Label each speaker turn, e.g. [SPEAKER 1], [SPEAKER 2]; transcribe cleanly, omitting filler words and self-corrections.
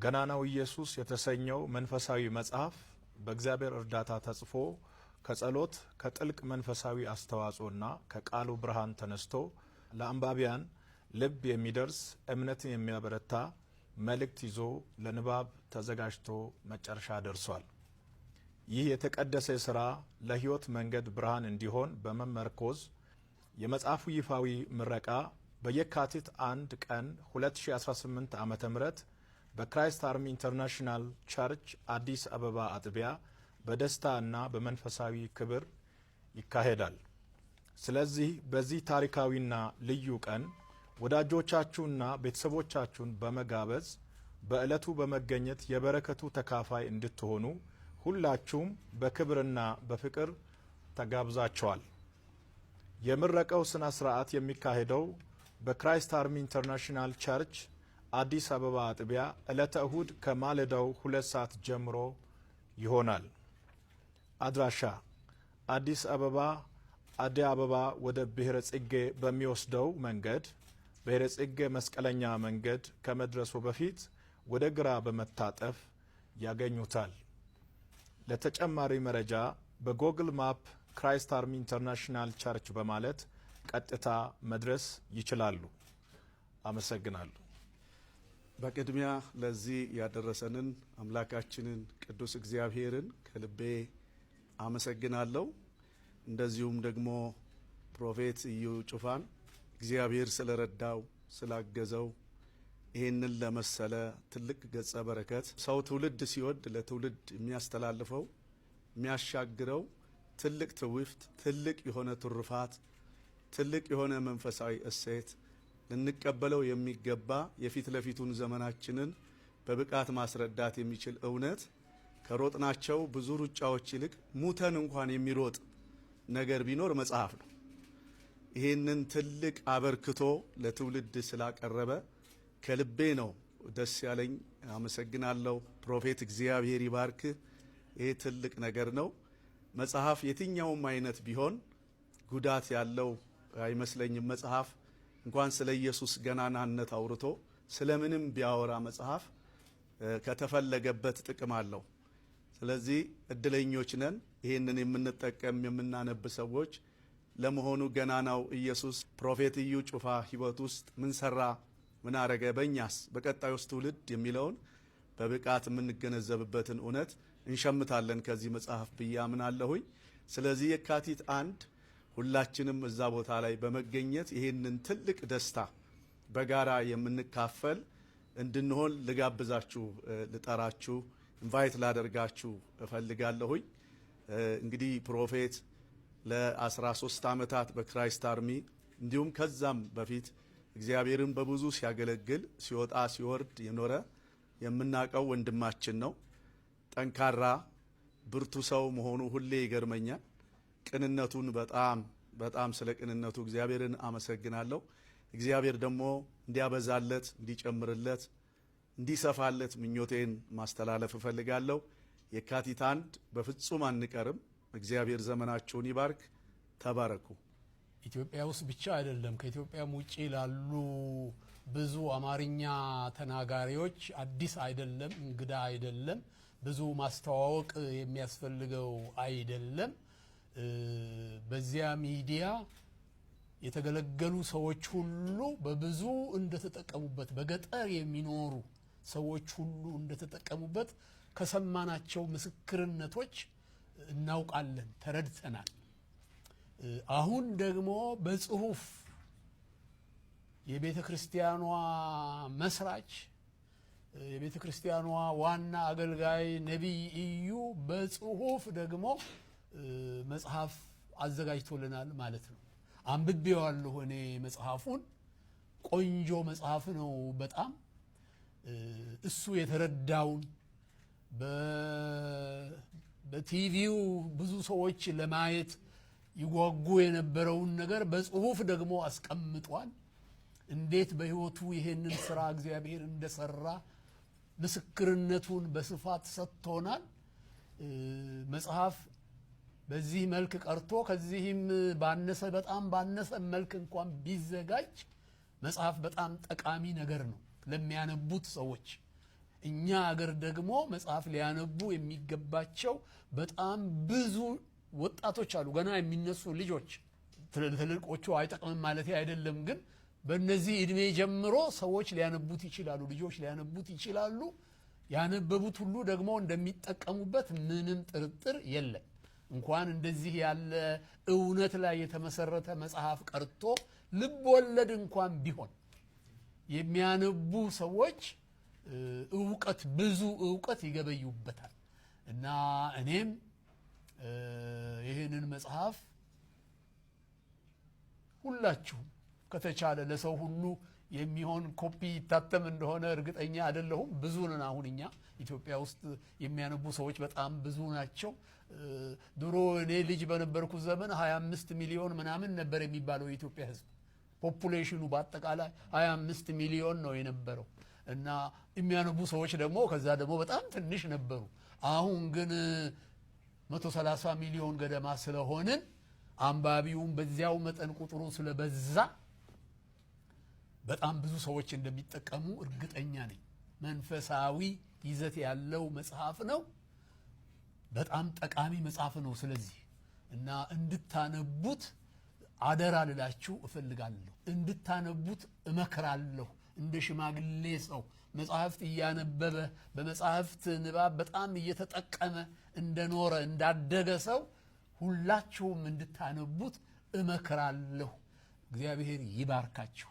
[SPEAKER 1] ገናናው ኢየሱስ የተሰኘው መንፈሳዊ መጽሐፍ በእግዚአብሔር እርዳታ ተጽፎ ከጸሎት ከጥልቅ መንፈሳዊ አስተዋጽኦና ከቃሉ ብርሃን ተነስቶ ለአንባቢያን ልብ የሚደርስ እምነትን የሚያበረታ መልእክት ይዞ ለንባብ ተዘጋጅቶ መጨረሻ ደርሷል። ይህ የተቀደሰ ሥራ ለሕይወት መንገድ ብርሃን እንዲሆን በመመርኮዝ የመጽሐፉ ይፋዊ ምረቃ በየካቲት 1 ቀን 2018 ዓ.ም በክራይስት አርሚ ኢንተርናሽናል ቸርች አዲስ አበባ አጥቢያ በደስታ እና በመንፈሳዊ ክብር ይካሄዳል። ስለዚህ በዚህ ታሪካዊና ልዩ ቀን ወዳጆቻችሁና ቤተሰቦቻችሁን በመጋበዝ በዕለቱ በመገኘት የበረከቱ ተካፋይ እንድትሆኑ ሁላችሁም በክብርና በፍቅር ተጋብዛችኋል። የምረቃው ስነ ስርዓት የሚካሄደው በክራይስት አርሚ ኢንተርናሽናል ቸርች አዲስ አበባ አጥቢያ ዕለተ እሁድ ከማለዳው 2 ሰዓት ጀምሮ ይሆናል። አድራሻ አዲስ አበባ አዲስ አበባ ወደ ብሔረ ጽጌ በሚወስደው መንገድ ብሔረ ጽጌ መስቀለኛ መንገድ ከመድረሱ በፊት ወደ ግራ በመታጠፍ ያገኙታል። ለተጨማሪ መረጃ በጎግል ማፕ ክራይስት አርሚ ኢንተርናሽናል ቸርች በማለት ቀጥታ መድረስ ይችላሉ። አመሰግናለሁ።
[SPEAKER 2] በቅድሚያ ለዚህ ያደረሰንን አምላካችንን ቅዱስ እግዚአብሔርን ከልቤ አመሰግናለሁ። እንደዚሁም ደግሞ ፕሮፌት እዩ ጩፋን እግዚአብሔር ስለረዳው ስላገዘው ይህንን ለመሰለ ትልቅ ገጸ በረከት ሰው ትውልድ ሲወድ ለትውልድ የሚያስተላልፈው የሚያሻግረው ትልቅ ትውፊት፣ ትልቅ የሆነ ትሩፋት፣ ትልቅ የሆነ መንፈሳዊ እሴት ልንቀበለው የሚገባ የፊት ለፊቱን ዘመናችንን በብቃት ማስረዳት የሚችል እውነት ከሮጥናቸው ብዙ ሩጫዎች ይልቅ ሙተን እንኳን የሚሮጥ ነገር ቢኖር መጽሐፍ ነው። ይህንን ትልቅ አበርክቶ ለትውልድ ስላቀረበ ከልቤ ነው ደስ ያለኝ። አመሰግናለሁ። ፕሮፌት እግዚአብሔር ይባርክ። ይሄ ትልቅ ነገር ነው። መጽሐፍ የትኛውም አይነት ቢሆን ጉዳት ያለው አይመስለኝም። መጽሐፍ እንኳን ስለ ኢየሱስ ገናናነት አውርቶ ስለምንም ቢያወራ መጽሐፍ ከተፈለገበት ጥቅም አለው። ስለዚህ እድለኞች ነን ይህንን የምንጠቀም የምናነብ ሰዎች። ለመሆኑ ገናናው ኢየሱስ ፕሮፌት እዩ ጩፋ ሕይወት ውስጥ ምን ሰራ፣ ምን አረገ፣ በእኛስ በቀጣዩስ ትውልድ የሚለውን በብቃት የምንገነዘብበትን እውነት እንሸምታለን ከዚህ መጽሐፍ ብዬ አምናለሁኝ። ስለዚህ የካቲት 1 ሁላችንም እዛ ቦታ ላይ በመገኘት ይህንን ትልቅ ደስታ በጋራ የምንካፈል እንድንሆን ልጋብዛችሁ፣ ልጠራችሁ፣ ኢንቫይት ላደርጋችሁ እፈልጋለሁኝ። እንግዲህ ፕሮፌት ለ13 ዓመታት በክራይስት አርሚ እንዲሁም ከዛም በፊት እግዚአብሔርን በብዙ ሲያገለግል ሲወጣ ሲወርድ የኖረ የምናውቀው ወንድማችን ነው። ጠንካራ ብርቱ ሰው መሆኑ ሁሌ ይገርመኛል። ቅንነቱን በጣም ስለ ቅንነቱ እግዚአብሔርን አመሰግናለሁ። እግዚአብሔር ደግሞ እንዲያበዛለት፣ እንዲጨምርለት፣ እንዲሰፋለት ምኞቴን ማስተላለፍ እፈልጋለሁ። የካቲት 1 በፍጹም አንቀርም። እግዚአብሔር ዘመናችሁን ይባርክ። ተባረኩ።
[SPEAKER 3] ኢትዮጵያ ውስጥ ብቻ አይደለም፣ ከኢትዮጵያም ውጪ ላሉ ብዙ አማርኛ ተናጋሪዎች አዲስ አይደለም፣ እንግዳ አይደለም፣ ብዙ ማስተዋወቅ የሚያስፈልገው አይደለም። በዚያ ሚዲያ የተገለገሉ ሰዎች ሁሉ በብዙ እንደተጠቀሙበት፣ በገጠር የሚኖሩ ሰዎች ሁሉ እንደተጠቀሙበት ከሰማናቸው ምስክርነቶች እናውቃለን፣ ተረድተናል። አሁን ደግሞ በጽሁፍ የቤተ ክርስቲያኗ መስራች የቤተ ክርስቲያኗ ዋና አገልጋይ ነቢይ እዩ በጽሁፍ ደግሞ መጽሐፍ አዘጋጅቶልናል ማለት ነው። አንብቤዋለሁ እኔ መጽሐፉን። ቆንጆ መጽሐፍ ነው በጣም። እሱ የተረዳውን በቲቪው ብዙ ሰዎች ለማየት ይጓጉ የነበረውን ነገር በጽሁፍ ደግሞ አስቀምጧል። እንዴት በሕይወቱ ይሄንን ስራ እግዚአብሔር እንደሰራ ምስክርነቱን በስፋት ሰጥቶናል። መጽሐፍ በዚህ መልክ ቀርቶ ከዚህም ባነሰ በጣም ባነሰ መልክ እንኳን ቢዘጋጅ መጽሐፍ በጣም ጠቃሚ ነገር ነው ለሚያነቡት ሰዎች። እኛ አገር ደግሞ መጽሐፍ ሊያነቡ የሚገባቸው በጣም ብዙ ወጣቶች አሉ፣ ገና የሚነሱ ልጆች። ትልልቆቹ አይጠቅምም ማለት አይደለም፣ ግን በእነዚህ እድሜ ጀምሮ ሰዎች ሊያነቡት ይችላሉ፣ ልጆች ሊያነቡት ይችላሉ። ያነበቡት ሁሉ ደግሞ እንደሚጠቀሙበት ምንም ጥርጥር የለም። እንኳን እንደዚህ ያለ እውነት ላይ የተመሰረተ መጽሐፍ ቀርቶ ልብ ወለድ እንኳን ቢሆን የሚያነቡ ሰዎች እውቀት ብዙ እውቀት ይገበዩበታል። እና እኔም ይህንን መጽሐፍ ሁላችሁም ከተቻለ ለሰው ሁሉ የሚሆን ኮፒ ይታተም እንደሆነ እርግጠኛ አይደለሁም። ብዙ ነን። አሁን እኛ ኢትዮጵያ ውስጥ የሚያነቡ ሰዎች በጣም ብዙ ናቸው። ድሮ እኔ ልጅ በነበርኩት ዘመን 25 ሚሊዮን ምናምን ነበር የሚባለው የኢትዮጵያ ሕዝብ ፖፑሌሽኑ በአጠቃላይ 25 ሚሊዮን ነው የነበረው። እና የሚያነቡ ሰዎች ደግሞ ከዛ ደግሞ በጣም ትንሽ ነበሩ። አሁን ግን 130 ሚሊዮን ገደማ ስለሆንን አንባቢውም በዚያው መጠን ቁጥሩ ስለበዛ በጣም ብዙ ሰዎች እንደሚጠቀሙ እርግጠኛ ነኝ። መንፈሳዊ ይዘት ያለው መጽሐፍ ነው። በጣም ጠቃሚ መጽሐፍ ነው። ስለዚህ እና እንድታነቡት አደራ ልላችሁ እፈልጋለሁ። እንድታነቡት እመክራለሁ። እንደ ሽማግሌ ሰው መጽሐፍት እያነበበ በመጽሐፍት ንባብ በጣም እየተጠቀመ እንደኖረ እንዳደገ ሰው ሁላችሁም እንድታነቡት እመክራለሁ። እግዚአብሔር ይባርካችሁ።